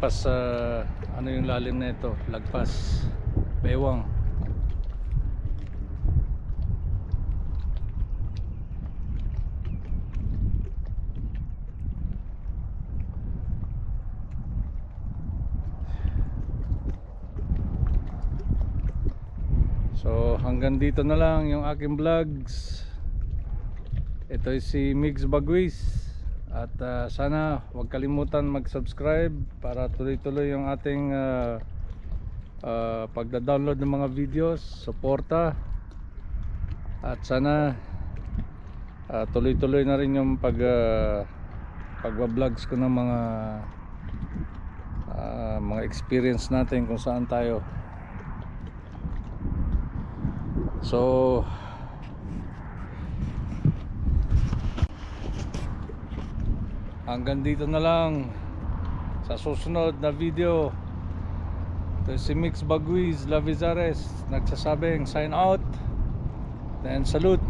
lagpas sa ano yung lalim na ito, lagpas Bewang. So hanggang dito na lang yung aking vlogs. Ito si Migs Bagwis. At sana huwag kalimutan mag-subscribe para tuloy-tuloy yung ating pagda-download ng mga videos, suporta. At sana tuloy-tuloy na rin yung pagba-vlogs ko ng mga experience natin kung saan tayo. So hanggang dito na lang sa susunod na video. Ito si Mix Bagwis Lavizares nagsasabing sign out and salute.